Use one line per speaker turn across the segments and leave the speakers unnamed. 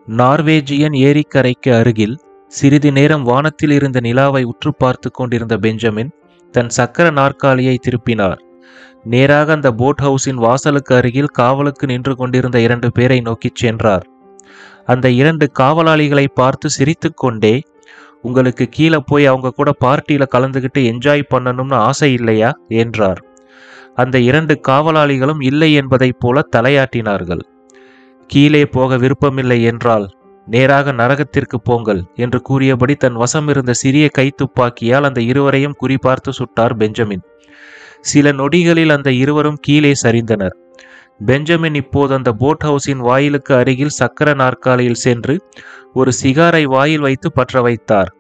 Norwegian ஏரிக்கரைக்கு அருகில் சிறிது நேரம் வானத்தில் இருந்த நிலாவை உற்று பார்த்து கொண்டிருந்த பெஞ்சமின் தன் சக்கர நாற்காலியை திருப்பினார். நேராக அந்த போட் ஹவுஸின் வாசலுக்கு அருகில் காவலுக்கு நின்று கொண்டிருந்த 2 பேரை நோக்கிச் சென்றார். அந்த 2 காவலாளிகளை பார்த்து சிரித்து கொண்டே, உங்களுக்கு கீழே போய் அவங்க கூட பார்ட்டியில கலந்துக்கிட்டு என்ஜாய் பண்ணணும்னு ஆசை இல்லையா என்றார். அந்த 2 காவலாளிகளும் இல்லை என்பதைப் போல தலையாட்டினார்கள். கீழே போக விருப்பமில்லை என்றால் நேராக நரகத்திற்கு போங்கள் என்று கூறியபடி தன் வசம் இருந்த சிறிய கைத்துப்பாக்கியால் அந்த இருவரையும் குறிபார்த்து சுட்டார் பெஞ்சமின். சில நொடிகளில் அந்த இருவரும் கீழே சரிந்தனர். பெஞ்சமின் இப்போது அந்த போட் ஹவுஸின் வாயிலுக்கு அருகில் சக்கர நாற்காலியில் சென்று ஒரு சிகாரை வாயில் வைத்து பற்ற வைத்தார்.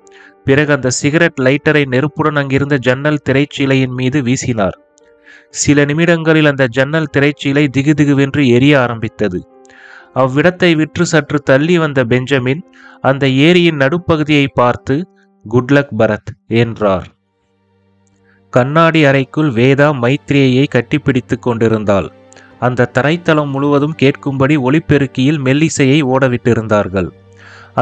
பிறகு அந்த சிகரெட் லைட்டரை நெருப்புடன் அங்கிருந்த ஜன்னல் திரைச்சீலையின் மீது வீசினார். சில நிமிடங்களில் அந்த ஜன்னல் திரைச்சீலை திகுதிகுவென்று எரிய ஆரம்பித்தது. அவ்விடத்தை விற்று சற்று தள்ளி வந்த பெஞ்சமின் அந்த ஏரியின் நடுப்பகுதியை பார்த்து, குட்லக் பரத் என்றார். கண்ணாடி அறைக்குள் வேதா மைத்ரேயை கட்டிப்பிடித்து கொண்டிருந்தாள். அந்த தரைத்தளம் முழுவதும் கேட்கும்படி ஒலிபெருக்கியில் மெல்லிசையை ஓடவிட்டிருந்தார்கள்.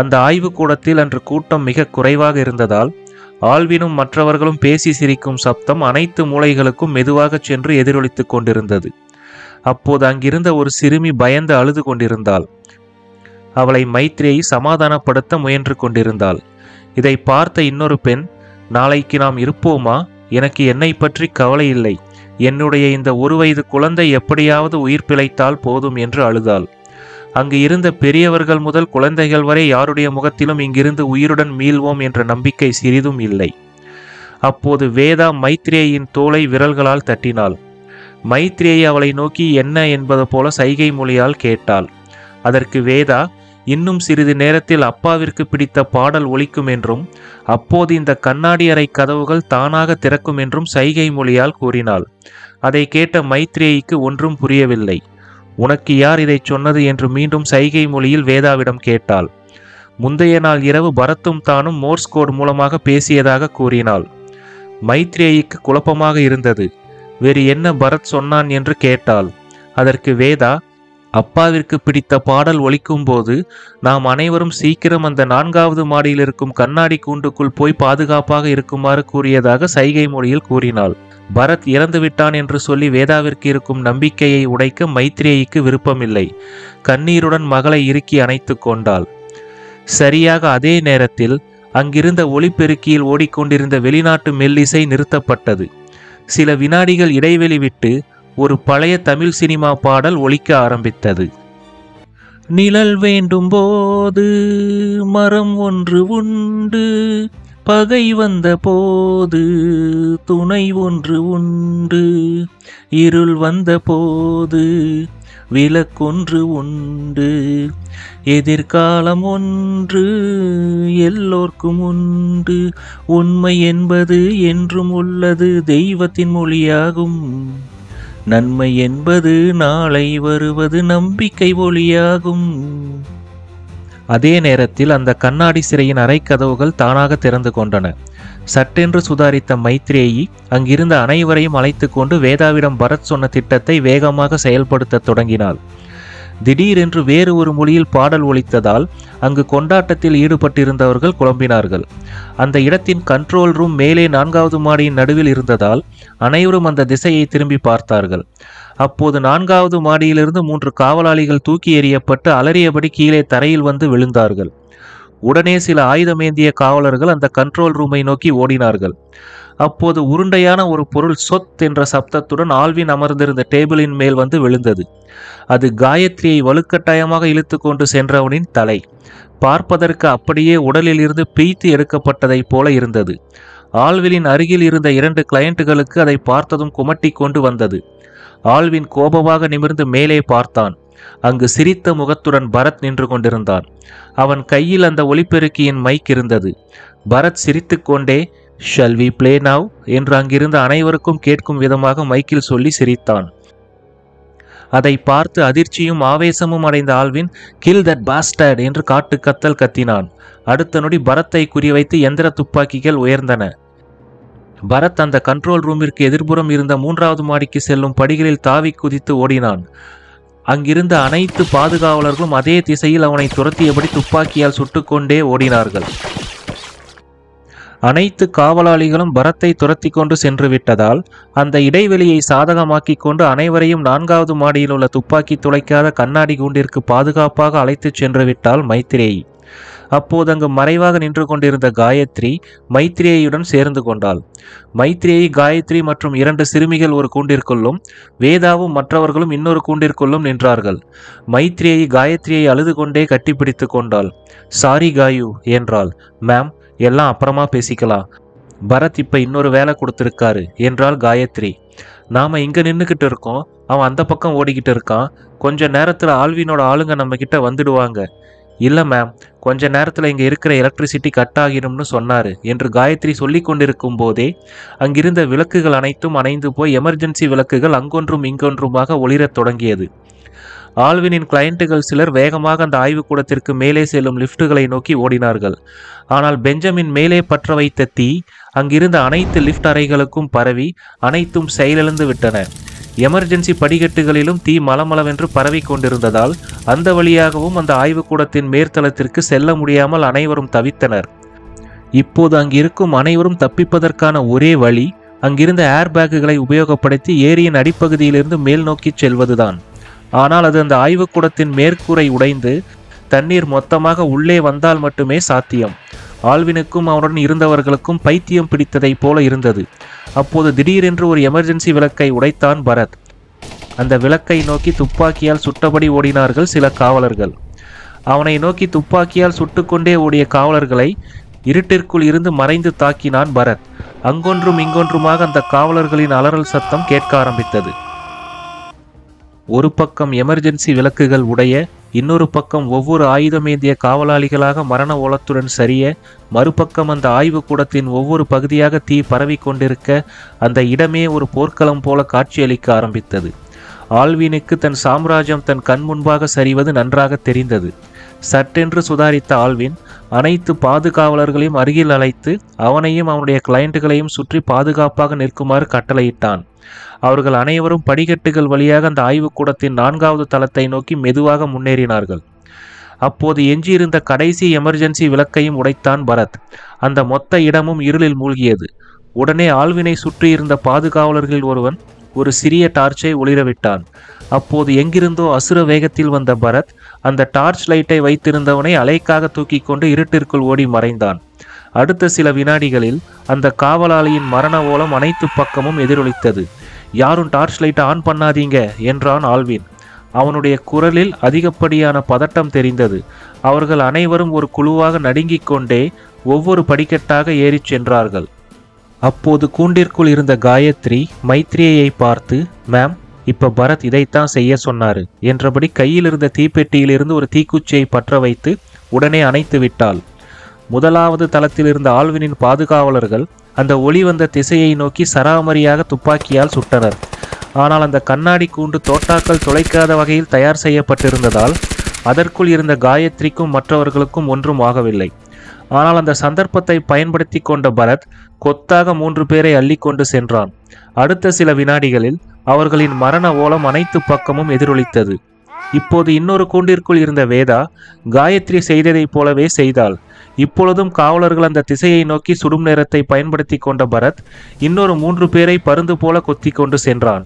அந்த ஆய்வுக்கூடத்தில் அன்று கூட்டம் மிக குறைவாக இருந்ததால் ஆல்வினும் மற்றவர்களும் பேசி சிரிக்கும் சப்தம் அனைத்து மூலைகளுக்கும் மெதுவாக சென்று எதிரொலித்துக் கொண்டிருந்தது. அப்போது அங்கிருந்த ஒரு சிறுமி பயந்து அழுது கொண்டிருந்தாள். அவளை மைத்ரேயி சமாதானப்படுத்த முயன்று கொண்டிருந்தாள். இதை பார்த்த இன்னொரு பெண், நாளைக்கு நாம் இருப்போமா? எனக்கு என்னை பற்றி கவலை இல்லை. என்னுடைய இந்த 1 வயது குழந்தை எப்படியாவது உயிர் பிழைத்தால் போதும் என்று அழுதாள். அங்கு இருந்த பெரியவர்கள் முதல் குழந்தைகள் வரை யாருடைய முகத்திலும் இங்கிருந்து உயிருடன் மீள்வோம் என்ற நம்பிக்கை சிறிதும் இல்லை. அப்போது வேதா மைத்ரேயின் தோளை விரல்களால் தட்டினாள். மைத்ரேயி அவளை நோக்கி என்ன என்பது போல சைகை மொழியால் கேட்டாள். அதற்கு வேதா, இன்னும் சிறிது நேரத்தில் அப்பாவிற்கு பிடித்த பாடல் ஒலிக்கும் என்றும் அப்போது இந்த கண்ணாடி அறை கதவுகள் தானாக திறக்கும் என்றும் சைகை மொழியால் கூறினாள். அதை கேட்ட மைத்ரேயிக்கு ஒன்றும் புரியவில்லை. உனக்கு யார் இதை சொன்னது என்று மீண்டும் சைகை மொழியில் வேதாவிடம் கேட்டாள். முந்தைய நாள் இரவு பரத்தும் தானும் மோர்ஸ் கோட் மூலமாக பேசியதாக கூறினாள். மைத்ரேயிக்கு குழப்பமாக இருந்தது. வேறு என்ன பரத் சொன்னான் என்று கேட்டாள். அதற்கு வேதா, அப்பாவிற்கு பிடித்த பாடல் ஒலிக்கும் போது நாம் அனைவரும் சீக்கிரம் அந்த 4வது மாடியில் இருக்கும் கண்ணாடி கூண்டுக்குள் போய் பாதுகாப்பாக இருக்குமாறு கூறியதாக சைகை மொழியில் கூறினாள். பரத் இறந்துவிட்டான் என்று சொல்லி வேதாவிற்கு இருக்கும் நம்பிக்கையை உடைக்க மைத்ரேயிக்கு விருப்பமில்லை. கண்ணீருடன் மகளை இறுக்கி அணைத்து கொண்டாள். சரியாக அதே நேரத்தில் அங்கிருந்த ஒலிபெருக்கியில் ஓடிக்கொண்டிருந்த வெளிநாட்டு மெல்லிசை நிறுத்தப்பட்டது. சில வினாடிகள் இடைவெளி விட்டு ஒரு பழைய தமிழ் சினிமா பாடல் ஒலிக்க ஆரம்பித்தது. நிழல் வேண்டும் போது மரம் ஒன்று உண்டு, பகை வந்த போது துணை ஒன்று உண்டு, இருள் வந்த போது விளக்கொன்று உண்டு, எதிர்காலம் ஒன்று எல்லோர்க்கும் உண்டு, உண்மை என்பது என்றும் உள்ளது தெய்வத்தின் மொழியாகும், நன்மை என்பது நாளை வருவது நம்பிக்கை ஒளியாகும். அதே நேரத்தில் அந்த கண்ணாடி சிறையின் அறைக்கதவுகள் தானாக திறந்து கொண்டன. சட்டென்று சுதாரித்த மைத்ரேயி அங்கிருந்த அனைவரையும் அழைத்து கொண்டு வேதாவிடம் பரத் சொன்ன திட்டத்தை வேகமாக செயல்படுத்த தொடங்கினாள். திடீரென்று வேறு ஒரு மொழியில் பாடல் ஒலித்ததால் அங்கு கொண்டாட்டத்தில் ஈடுபட்டிருந்தவர்கள் குழம்பினார்கள். அந்த இடத்தின் கண்ட்ரோல் ரூம் மேலே 4வது மாடியின் நடுவில் இருந்ததால் அனைவரும் அந்த திசையை திரும்பி பார்த்தார்கள். அப்போது 4வது மாடியிலிருந்து 3 காவலாளிகள் தூக்கி எறியப்பட்டு அலறியபடி கீழே தரையில் வந்து விழுந்தார்கள். உடனே சில ஆயுதமேந்திய காவலர்கள் அந்த கண்ட்ரோல் ரூமை நோக்கி ஓடினார்கள். அப்போது உருண்டையான ஒரு பொருள் சொத் என்ற சப்தத்துடன் ஆல்வின் அமர்ந்திருந்த டேபிளின் மேல் வந்து விழுந்தது. அது காயத்ரியை வலுக்கட்டாயமாக இழுத்து கொண்டு சென்றவனின் தலை. பார்ப்பதற்கு அப்படியே உடலில் இருந்து பிய்த்து எடுக்கப்பட்டதை போல இருந்தது. ஆல்வினின் அருகில் இருந்த 2 கிளையண்ட்டுகளுக்கு அதை பார்த்ததும் குமட்டி கொண்டு வந்தது. ஆல்வின் கோபமாக நிமிர்ந்து மேலே பார்த்தான். அங்கு சிரித்த முகத்துடன் பரத் நின்று கொண்டிருந்தான். அவன் கையில் அந்த ஒலிபெருக்கியின் மைக் இருந்தது. பரத் சிரித்து கொண்டே, ஷல் வி பிளே நவ் என்று அங்கிருந்த அனைவருக்கும் கேட்கும் விதமாக மைக்கில் சொல்லி சிரித்தான். அதை பார்த்து அதிர்ச்சியும் ஆவேசமும் அடைந்த ஆல்வின், கில் தட் பாஸ்டர்ட் என்று காட்டு கத்தல் கத்தினான். அடுத்த நொடி பரத்தை குறிவைத்து எந்திர துப்பாக்கிகள் உயர்ந்தன. பரத் அந்த கண்ட்ரோல் ரூமிற்கு எதிர்புறம் இருந்த 3வது மாடிக்கு செல்லும் படிகளில் தாவி குதித்து ஓடினான். அங்கிருந்த அனைத்து பாதுகாவலர்களும் அதே திசையில் அவனை துரத்தியபடி துப்பாக்கியால் சுட்டுக்கொண்டே ஓடினார்கள். அனைத்து காவலாளிகளும் பரத்தை துரத்தி கொண்டு சென்று விட்டதால் அந்த இடைவெளியை சாதகமாக்கிக் கொண்டு அனைவரையும் 4வது மாடியில் உள்ள துப்பாக்கி துளைக்காத கண்ணாடி கூண்டிற்கு பாதுகாப்பாக அழைத்துச் சென்று விட்டாள் மைத்ரேயி. அப்போது அங்கு மறைவாக நின்று கொண்டிருந்த காயத்ரி மைத்ரேயியுடன் சேர்ந்து கொண்டாள். மைத்ரேயி, காயத்ரி மற்றும் 2 சிறுமிகள் ஒரு கூண்டிற்குள்ளும் வேதாவும் மற்றவர்களும் இன்னொரு கூண்டிற்குள்ளும் நின்றார்கள். மைத்ரேயி காயத்ரியை அழுது கொண்டே கட்டிப்பிடித்து கொண்டாள். சாரி காயு என்றாள். மேம், எல்லாம் அப்புறமா பேசிக்கலாம். பரத் இப்ப இன்னொரு வேலை கொடுத்துருக்காரு என்றாள் காயத்ரி. நாம இங்க நின்றுக்கிட்டு இருக்கோம், அவன் அந்த பக்கம் ஓடிக்கிட்டு இருக்கான். கொஞ்ச நேரத்துல ஆல்வினோட ஆளுங்க நம்ம கிட்ட வந்துடுவாங்க. இல்ல மேம், கொஞ்ச நேரத்துல இங்க இருக்கிற எலக்ட்ரிசிட்டி கட் ஆகிடும்னு சொன்னாரு என்று காயத்ரி சொல்லி கொண்டிருக்கும் போதே அங்கிருந்த விளக்குகள் அனைத்தும் அணைந்து போய் எமர்ஜென்சி விளக்குகள் அங்கொன்றும் இங்கொன்றுமாக ஒளிரத் தொடங்கியது. ஆல்வினின் கிளையண்ட்டுகள் சிலர் வேகமாக அந்த ஆய்வுக்கூடத்திற்கு மேலே செல்லும் லிப்டுகளை நோக்கி ஓடினார்கள். ஆனால் பெஞ்சமின் மேலே பற்ற வைத்த தீ அங்கிருந்த அனைத்து லிப்ட் அறைகளுக்கும் பரவி அனைத்தும் செயலிழந்து விட்டன. எமர்ஜென்சி படிக்கட்டுகளிலும் தீ மலமளவென்று பரவி கொண்டிருந்ததால் அந்த வழியாகவும் அந்த ஆய்வுக்கூடத்தின் மேற்தளத்திற்கு செல்ல முடியாமல் அனைவரும் தவித்தனர். இப்போது அங்கிருக்கும் அனைவரும் தப்பிப்பதற்கான ஒரே வழி அங்கிருந்த ஏர்பேக்குகளை உபயோகப்படுத்தி ஏரியின் அடிப்பகுதியிலிருந்து மேல் நோக்கி செல்வதுதான். ஆனால் அது அந்த ஆய்வுக்கூடத்தின் மேற்கூரை உடைந்து தண்ணீர் மொத்தமாக உள்ளே வந்தால் மட்டுமே சாத்தியம். ஆல்வினுக்கும் அவனுடன் இருந்தவர்களுக்கும் பைத்தியம் பிடித்ததைப் போல இருந்தது. அப்போது திடீரென்று ஒரு எமர்ஜென்சி விளக்கை உடைத்தான் பரத். அந்த விளக்கை நோக்கி துப்பாக்கியால் சுட்டபடி ஓடினார்கள் சில காவலர்கள். அவனை நோக்கி துப்பாக்கியால் சுட்டுக்கொண்டே ஓடிய காவலர்களை இருட்டிற்குள் இருந்து மறைந்து தாக்கினான் பரத். அங்கொன்றும் இங்கொன்றுமாக அந்த காவலர்களின் அலறல் சத்தம் கேட்க ஆரம்பித்தது. ஒரு பக்கம் எமர்ஜென்சி விளக்குகள் உடைய, இன்னொரு பக்கம் ஒவ்வொரு ஆயுதமேந்திய காவலாளிகளாக மரண ஓலத்துடன் சரிய, மறுபக்கம் அந்த ஆய்வுக்கூடத்தின் ஒவ்வொரு பகுதியாக தீ பரவி கொண்டிருக்க அந்த இடமே ஒரு போர்க்களம் போல காட்சியளிக்க ஆரம்பித்தது. ஆல்வினுக்கு தன் சாம்ராஜ்யம் தன் கண் முன்பாக சரிவது நன்றாக தெரிந்தது. சட்டென்று சுதாரித்த ஆல்வின் அனைத்து பாதுகாவலர்களையும் அருகில் அழைத்து அவனையும் அவனுடைய கிளையண்ட்டுகளையும் சுற்றி பாதுகாப்பாக நிற்குமாறு கட்டளையிட்டான். அவர்கள் அனைவரும் படிக்கட்டுகள் வழியாக அந்த ஆய்வுக்கூடத்தின் 4வது தளத்தை நோக்கி மெதுவாக முன்னேறினார்கள். அப்போது எஞ்சியிருந்த கடைசி எமர்ஜென்சி விளக்கையும் உடைத்தான் பரத். அந்த மொத்த இடமும் இருளில் மூழ்கியது. உடனே ஆல்வினை சுற்றியிருந்த பாதுகாவலர்களில் ஒருவன் ஒரு சிறிய டார்ச்சை ஒளிரவிட்டான். அப்போது எங்கிருந்தோ அசுர வேகத்தில் வந்த பரத் அந்த டார்ச் லைட்டை வைத்திருந்தவனை அலைக்காக தூக்கி கொண்டு இருட்டிற்குள் ஓடி மறைந்தான். அடுத்த சில வினாடிகளில் அந்த காவலாளியின் மரண ஓலம் அனைத்து பக்கமும் எதிரொலித்தது. யாரும் டார்ச் லைட்டை ஆன் பண்ணாதீங்க என்றான் ஆல்வின். அவனுடைய குரலில் அதிகப்படியான பதட்டம் தெரிந்தது. அவர்கள் அனைவரும் ஒரு குழுவாக நடுங்கிக் கொண்டே ஒவ்வொரு படிக்கட்டாக ஏறிச் சென்றார்கள். அப்போது கூண்டிற்குள் இருந்த காயத்ரி மைத்ரேயை பார்த்து, மேம், இப்ப பரத் இதைத்தான் செய்ய சொன்னாரு என்றபடி கையில் இருந்த தீப்பெட்டியிலிருந்து ஒரு தீக்குச்சியை பற்ற வைத்து உடனே அணைத்து விட்டாள். 1வது தளத்தில் இருந்த ஆல்வினின் பாதுகாவலர்கள் அந்த ஒளி வந்த திசையை நோக்கி சராமரியாக துப்பாக்கியால் சுட்டனர். ஆனால் அந்த கண்ணாடி கூண்டு தோட்டாக்கள் துளைக்காத வகையில் தயார் செய்யப்பட்டிருந்ததால் அதற்குள் இருந்த காயத்ரிக்கும் மற்றவர்களுக்கும் ஒன்றும் ஆகவில்லை. ஆனால் அந்த சந்தர்ப்பத்தை பயன்படுத்தி கொண்ட பரத் கொத்தாக 3 பேரை அள்ளி கொண்டு சென்றான். அடுத்த சில வினாடிகளில் அவர்களின் மரண ஓலம் அனைத்து பக்கமும் எதிரொலித்தது. இப்போது இன்னொரு கூண்டிற்குள் இருந்த வேதா காயத்ரி செய்ததைப் போலவே செய்தாள். இப்பொழுதும் காவலர்கள் அந்த திசையை நோக்கி சுடும் நேரத்தை பயன்படுத்தி கொண்ட பரத் இன்னொரு 3 பேரை பருந்து போல கொத்தி கொண்டு சென்றான்.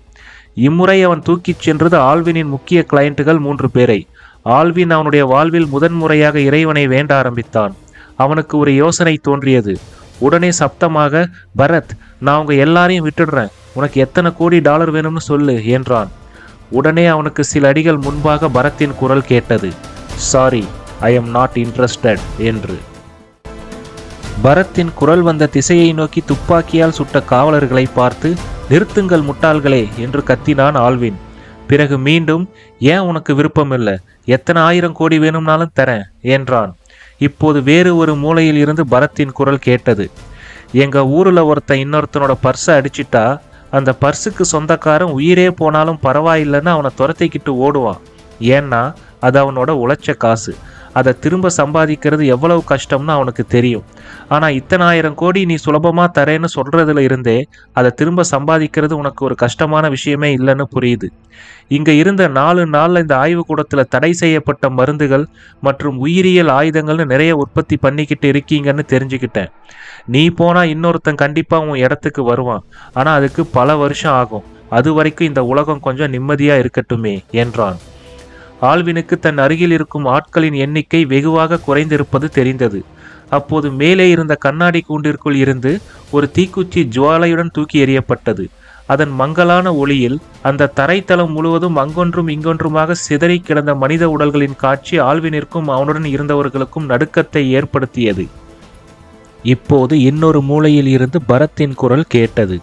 இம்முறை அவன் தூக்கிச் சென்றது ஆல்வினின் முக்கிய கிளையண்ட்டுகள் 3 பேரை. ஆல்வின் அவனுடைய வாழ்வில் முதன்முறையாக இறைவனை வேண்ட ஆரம்பித்தான். அவனுக்கு ஒரு யோசனை தோன்றியது. உடனே சப்தமாக, பரத், நான் உங்க எல்லாரையும் விட்டுடுறேன், உனக்கு எத்தனை கோடி டாலர் வேணும்னு சொல்லு என்றான். உடனே அவனுக்கு சில அடிகள் முன்பாக பரத்தின் குரல் கேட்டது, sorry, I am not interested என்று. பரத்தின் குரல் வந்த திசையை நோக்கி துப்பாக்கியால் சுட்ட காவலர்களை பார்த்து, நிறுத்துங்கள் முட்டாள்களே என்று கத்தினான் ஆல்வின். பிறகு மீண்டும், ஏன் உனக்கு விருப்பம் இல்லை, எத்தனை 1000 கோடி வேணும்னாலும் தரேன் என்றான். இப்போது வேறு ஒரு மூலையில் இருந்து பரத்தின் குரல் கேட்டது, எங்க ஊரில் ஒருத்தன் இன்னொருத்தனோட பர்ஸை அடிச்சிட்டா அந்த பர்ஸுக்கு சொந்தக்காரன் உயிரே போனாலும் பரவாயில்லைன்னு அவனை துரத்திக்கிட்டு ஓடுவான். ஏன்னா அது அவனோட உழைச்ச காசு. அதை திரும்ப சம்பாதிக்கிறது எவ்வளவு கஷ்டம்னு அவனுக்கு தெரியும். ஆனால் இத்தனை 1000 கோடி நீ சுலபமாக தரேன்னு சொல்கிறதுல இருந்தே அதை திரும்ப சம்பாதிக்கிறது உனக்கு ஒரு கஷ்டமான விஷயமே இல்லைன்னு புரியுது. இங்கே இருந்த 4 நாளில் இந்த ஆய்வுக்கூடத்தில் தடை செய்யப்பட்ட மருந்துகள் மற்றும் உயிரியல் ஆயுதங்கள்னு நிறைய உற்பத்தி பண்ணிக்கிட்டு இருக்கீங்கன்னு தெரிஞ்சுக்கிட்டேன். நீ போனால் இன்னொருத்தன் கண்டிப்பாக உன் இடத்துக்கு வருவான். ஆனால் அதுக்கு பல வருஷம் ஆகும். அது வரைக்கும் இந்த உலகம் கொஞ்சம் நிம்மதியாக இருக்கட்டுமே என்றான். ஆல்வினுக்கு தன் அருகில் இருக்கும் ஆட்களின் எண்ணிக்கை வெகுவாக குறைந்திருப்பது தெரிந்தது. அப்போது மேலே இருந்த கண்ணாடி கூண்டிற்குள் இருந்து ஒரு தீக்குச்சி ஜுவாலையுடன் தூக்கி எறியப்பட்டது. அதன் மங்கலான ஒளியில் அந்த தரைத்தளம் முழுவதும் அங்கொன்றும் இங்கொன்றுமாக சிதறி கிடந்த மனித உடல்களின் காட்சி ஆல்வினிற்கும் அவனுடன் இருந்தவர்களுக்கும் நடுக்கத்தை ஏற்படுத்தியது. இப்போது இன்னொரு மூலையில் இருந்து பரத்தின் குரல் கேட்டது.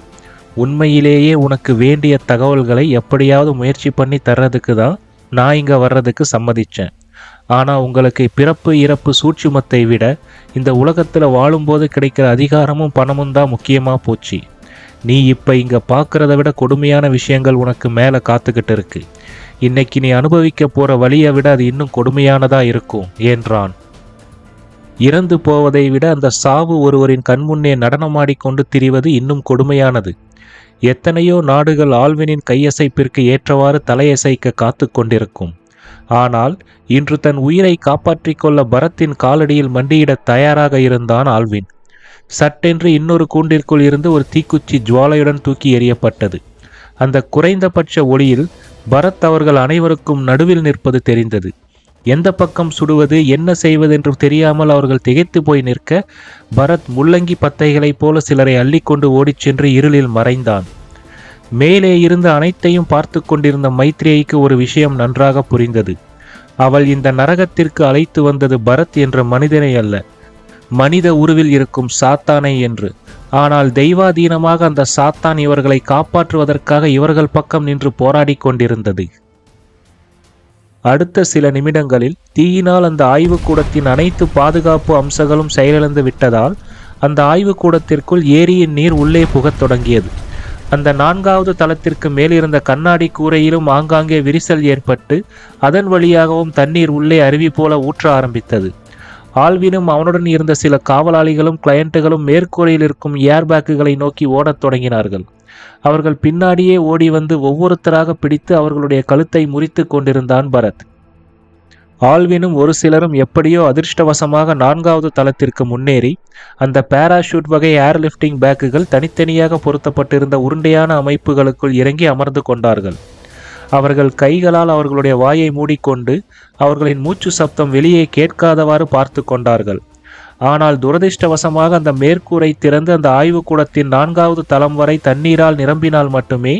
உண்மையிலேயே உனக்கு வேண்டிய தகவல்களை எப்படியாவது முயற்சி பண்ணி தர்றதுக்கு தான் நான் இங்கே வர்றதுக்கு சம்மதிச்சேன். ஆனால் உங்களுக்கு பிறப்பு இறப்பு சூட்சுமத்தை விட இந்த உலகத்தில் வாழும்போது கிடைக்கிற அதிகாரமும் பணமும் தான் முக்கியமாக போச்சு. நீ இப்போ இங்கே பார்க்குறத விட கொடுமையான விஷயங்கள் உனக்கு மேலே காத்துக்கிட்டு இருக்கு. இன்னைக்கு நீ அனுபவிக்க போகிற வழியை விட அது இன்னும் கொடுமையானதாக இருக்கும் என்றான். இறந்து போவதை விட அந்த சாவு ஒருவரின் கண்முன்னே நடனமாடிக்கொண்டு திரிவது இன்னும் கொடுமையானது. எத்தனையோ நாடுகள் ஆல்வினின் கையசைப்பிற்கு ஏற்றவாறு தலையசைக்க காத்து கொண்டிருக்கும். ஆனால் இன்று தன் உயிரை காப்பாற்றிக் கொள்ள பரத்தின் காலடியில் மண்டியிட தயாராக இருந்தான் ஆல்வின். சட்டென்று இன்னொரு கூண்டிற்குள் இருந்து ஒரு தீக்குச்சி ஜுவாலையுடன் தூக்கி எறியப்பட்டது. அந்த குறைந்தபட்ச ஒளியில் பரத் அவர்கள் அனைவருக்கும் நடுவில் நிற்பது தெரிந்தது. எந்த பக்கம் சுடுவது என்ன செய்வதென்று தெரியாமல் அவர்கள் திகைத்து போய் நிற்க பரத் முள்ளங்கி பத்தைகளைப் போல சிலரை அள்ளிக்கொண்டு ஓடிச் சென்று இருளில் மறைந்தான். மேலே இருந்து அனைத்தையும் பார்த்து கொண்டிருந்த மைத்ரேயிக்கு ஒரு விஷயம் நன்றாக புரிந்தது. அவள் இந்த நரகத்திற்கு அழைத்து வந்தது பரத் என்ற மனிதனை அல்ல, மனித உருவில் இருக்கும் சாத்தானை என்று. ஆனால் தெய்வாதீனமாக அந்த சாத்தான் இவர்களை காப்பாற்றுவதற்காக இவர்கள் பக்கம் நின்று போராடி கொண்டிருந்தது. அடுத்த சில நிமிடங்களில் தீயினால் அந்த ஆய்வுக்கூடத்தின் அனைத்து பாதுகாப்பு அம்சங்களும் செயலிழந்து விட்டதால் அந்த ஆய்வுக்கூடத்திற்குள் ஏரியின் நீர் உள்ளே புகத் தொடங்கியது. அந்த 4வது தளத்திற்கு மேலிருந்த கண்ணாடி கூரையிலும் ஆங்காங்கே விரிசல் ஏற்பட்டு அதன் வழியாகவும் தண்ணீர் உள்ளே அருவி போல ஊற்ற ஆரம்பித்தது. ஆல்வினும் அவனுடன் இருந்த சில காவலாளிகளும் கிளையண்ட்டுகளும் மேற்கூரையில் இருக்கும் ஏர்பேக்குகளை நோக்கி ஓடத் தொடங்கினார்கள். அவர்கள் பின்னாடியே ஓடி வந்து ஒவ்வொருத்தராக பிடித்து அவர்களுடைய கழுத்தை முறித்து கொண்டிருந்தான் பரத். ஆல்வினும் ஒரு சிலரும் எப்படியோ அதிர்ஷ்டவசமாக 4வது தளத்திற்கு முன்னேறி அந்த பாராஷூட் வகை ஏர்லிஃப்டிங் பேக்குகள் தனித்தனியாக பொருத்தப்பட்டிருந்த உருண்டையான அமைப்புகளுக்குள் இறங்கி அமர்ந்து கொண்டார்கள். அவர்கள் கைகளால் அவர்களுடைய வாயை மூடிக்கொண்டு அவர்களின் மூச்சு சப்தம் வெளியே கேட்காதவாறு பார்த்து கொண்டார்கள். ஆனால் துரதிர்ஷ்டவசமாக அந்த மேற்கூரை திறந்து அந்த ஆய்வுக்கூடத்தின் 4வது தளம் வரை தண்ணீரால் நிரம்பினால் மட்டுமே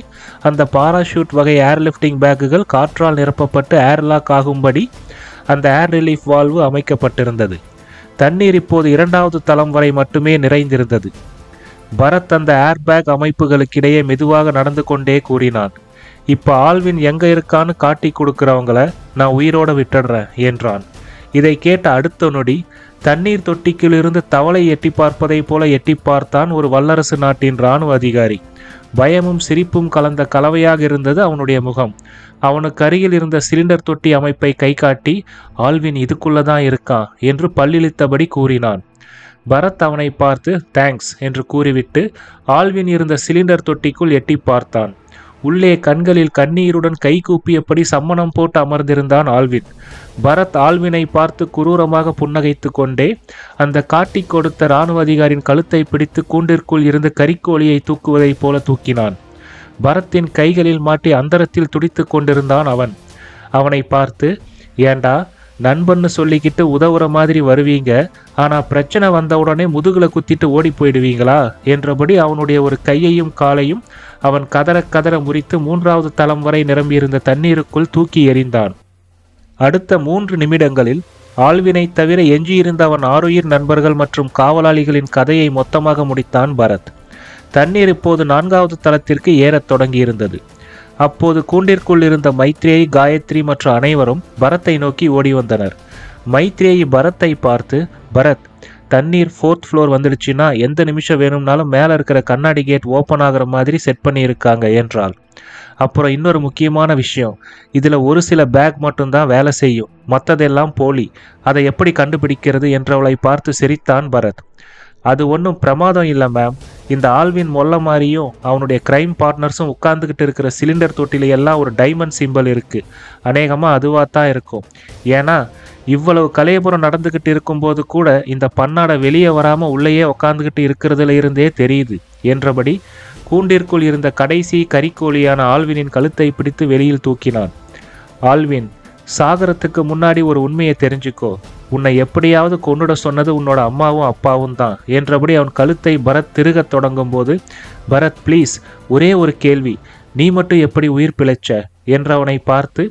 அந்த பாராஷூட் வகை ஏர்லிஃப்டிங் பேக்குகள் காற்றால் நிரப்பப்பட்டு ஏர்லாக் ஆகும்படி அந்த ஏர் ரிலீஃப் வால்வு அமைக்கப்பட்டிருந்தது. தண்ணீர் இப்போது 2வது தளம் வரை மட்டுமே நிறைந்திருந்தது. பரத் அந்த ஏர்பேக் அமைப்புகளுக்கிடையே மெதுவாக நடந்து கொண்டே கூறினான், இப்போ ஆல்வின் எங்கே இருக்கான்னு காட்டி கொடுக்குறவங்கள நான் உயிரோடு விட்டுடுறேன் என்றான். இதை கேட்ட அடுத்த நொடி தண்ணீர் தொட்டிக்கிலிருந்து தவளை எட்டி பார்ப்பதை போல எட்டி பார்த்தான் ஒரு வல்லரசு நாட்டின் இராணுவ அதிகாரி. பயமும் சிரிப்பும் கலந்த கலவையாக இருந்தது அவனுடைய முகம். அவனுக்கு அருகில் இருந்த சிலிண்டர் தொட்டி அமைப்பை கை காட்டி ஆல்வின் இதுக்குள்ளதான் இருக்கான் என்று பல்லிழித்தபடி கூறினான். பரத் அவனை பார்த்து தேங்க்ஸ் என்று கூறிவிட்டு ஆல்வின் இருந்த சிலிண்டர் தொட்டிக்குள் எட்டி பார்த்தான். உள்ளே கண்களில் கண்ணீருடன் கை கூப்பியபடி சம்மணம் போட்டு அமர்ந்திருந்தான் ஆல்வின். பரத் ஆல்வினை பார்த்து குரூரமாக புன்னகைத்து கொண்டே அந்த காட்டி கொடுத்த இராணுவ அதிகாரியின் கழுத்தை பிடித்து கூண்டிற்குள் இருந்து கரிக்கோழியை தூக்குவதைப் போல தூக்கினான். பரத்தின் கைகளில் மாட்டி அந்தரத்தில் துடித்து கொண்டிருந்தான் அவன். அவனை பார்த்து, ஏண்டா நண்பன்னு சொல்லிக்கிட்டு உதவுற மாதிரி வருவீங்க, ஆனால் பிரச்சனை வந்தவுடனே முதுகுல குத்திட்டு ஓடி போயிடுவீங்களா என்றபடி அவனுடைய ஒரு கையையும் காலையும் அவன் கதற கதற முறித்து 3வது தளம் வரை நிரம்பியிருந்த தண்ணீருக்குள் தூக்கி எறிந்தான். அடுத்த 3 நிமிடங்களில் ஆல்வினை தவிர எஞ்சியிருந்த அவன் 6 நண்பர்கள் மற்றும் காவலாளிகளின் கதையை மொத்தமாக முடித்தான் பரத். தண்ணீர் இப்போது 4வது தளத்திற்கு ஏறத் தொடங்கியிருந்தது. அப்போது கூண்டிற்குள் இருந்த மைத்ரேயி, காயத்ரி மற்றும் அனைவரும் பரத்தை நோக்கி ஓடி வந்தனர். மைத்ரேயி பரத்தை பார்த்து, பரத், தண்ணீர் 4th ஃப்ளோர் வந்துடுச்சுன்னா எந்த நிமிஷம் வேணும்னாலும் மேலே இருக்கிற கண்ணாடி கேட் ஓப்பன் ஆகிற மாதிரி செட் பண்ணியிருக்காங்க என்றாள். அப்புறம் இன்னொரு முக்கியமான விஷயம், இதில் ஒரு சில பேக் மட்டும்தான் வேலை செய்யும், மற்றதெல்லாம் போலி. அதை எப்படி கண்டுபிடிக்கிறது என்றவளை பார்த்து சிரித்தான் பரத். அது ஒன்றும் பிரமாதம் இல்லை மேம். இந்த ஆல்வின் மொல்ல மாதிரியும் அவனுடைய கிரைம் பார்ட்னர்ஸும் உட்கார்ந்துக்கிட்டு இருக்கிற சிலிண்டர் தொட்டிலையெல்லாம் ஒரு டைமண்ட் சிம்பிள் இருக்குது. அநேகமாக அதுவாக தான் இருக்கும். ஏன்னா இவ்வளவு கலையபுரம் நடந்துக்கிட்டு இருக்கும்போது கூட இந்த பன்னாடை வெளியே வராமல் உள்ளேயே உட்காந்துக்கிட்டு இருக்கிறதுல இருந்தே தெரியுது என்றபடி கூண்டிற்குள் இருந்த கடைசி கரிக்கோழியான ஆல்வினின் கழுத்தை பிடித்து வெளியில் தூக்கினான். ஆல்வின், சாகரத்துக்கு முன்னாடி ஒரு உண்மையை தெரிஞ்சுக்கோ. உன்னை எப்படியாவது கொன்னுட சொன்னது உன்னோட அம்மாவும் அப்பாவும் தான் என்றபடி அவன் கழுத்தை பரத் திருகத் தொடங்கும் போது, பரத் ப்ளீஸ், ஒரே ஒரு கேள்வி, நீ மட்டும் எப்படி உயிர் பிழைச்ச என்றவனை பார்த்து,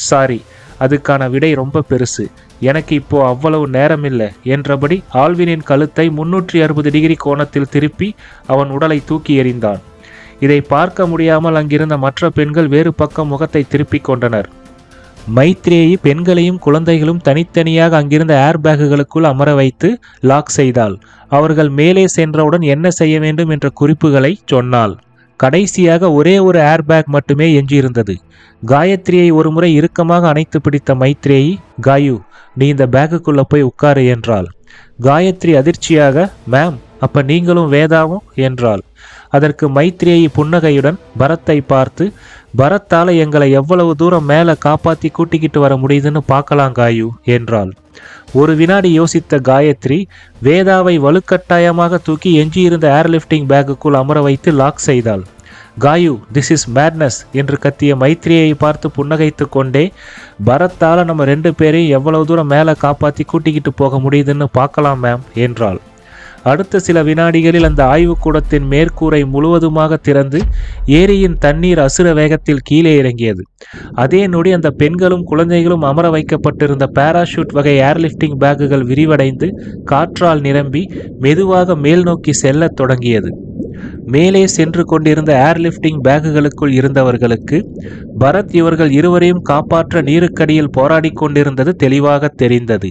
சாரி, அதுக்கான விடை ரொம்ப பெருசு, எனக்கு இப்போ அவ்வளவு நேரமில்லை என்றபடி ஆல்வினின் கழுத்தை 360 டிகிரி கோணத்தில் திருப்பி அவன் உடலை தூக்கி எறிந்தான். இதை பார்க்க முடியாமல் அங்கிருந்த மற்ற பெண்கள் வேறு பக்கம் முகத்தை திருப்பிக் கொண்டனர். மைத்ரேயி பெண்களையும் குழந்தைகளும் தனித்தனியாக அங்கிருந்த ஏர்பேக்குகளுக்குள் அமர வைத்து லாக் செய்தாள். அவர்கள் மேலே சென்றவுடன் என்ன செய்ய வேண்டும் என்ற குறிப்புகளை சொன்னாள். கடைசியாக ஒரே ஒரு ஏர்பேக் மட்டுமே எஞ்சியிருந்தது. காயத்ரியை ஒரு முறை இறுக்கமாக அணைத்து பிடித்த மைத்ரேயி, காயு, நீ இந்த பேக்குக்குள்ள போய் உட்காரு என்றாள். காயத்ரி அதிர்ச்சியாக, மேம், அப்ப நீங்களும் வேதாவும் என்றாள். அதற்கு மைத்ரேயி புன்னகையுடன் பரத்தை பார்த்து, பரத்தால எங்களை எவ்வளவு தூரம் மேலே காப்பாற்றி கூட்டிக்கிட்டு வர முடியுதுன்னு பார்க்கலாம் காயு என்றாள். ஒரு வினாடி யோசித்த காயத்ரி வேதாவை வலுக்கட்டாயமாக தூக்கி எஞ்சியிருந்த ஏர்லிஃப்டிங் பேக்குக்குள் அமர வைத்து லாக் செய்தாள். காயு, திஸ் இஸ் மேட்னஸ் என்று கத்திய மைத்ரேயை பார்த்து புன்னகைத்து கொண்டே, பரத்தால் நம்ம 2 பேரையும் எவ்வளவு தூரம் மேலே காப்பாற்றி கூட்டிக்கிட்டு போக முடியுதுன்னு பார்க்கலாம் மேம் என்றாள். அடுத்த சில வினாடிகளில் அந்த ஆய்வுக்கூடத்தின் மேற்கூரை முழுவதுமாக திறந்து ஏரியின் தண்ணீர் அசுர வேகத்தில் கீழே இறங்கியது. அதே நொடி அந்த பெண்களும் குழந்தைகளும் அமர வைக்கப்பட்டிருந்த பாராஷூட் வகை ஏர்லிஃப்டிங் பேக்குகள் விரிவடைந்து காற்றால் நிரம்பி மெதுவாக மேல் நோக்கி செல்லத் தொடங்கியது. மேலே சென்று கொண்டிருந்த ஏர்லிஃப்டிங் பேக்குகளுக்குள் இருந்தவர்களுக்கு பரத் இவர்கள் இருவரையும் காப்பாற்ற நீருக்கடியில் போராடி கொண்டிருந்தது தெளிவாக தெரிந்தது.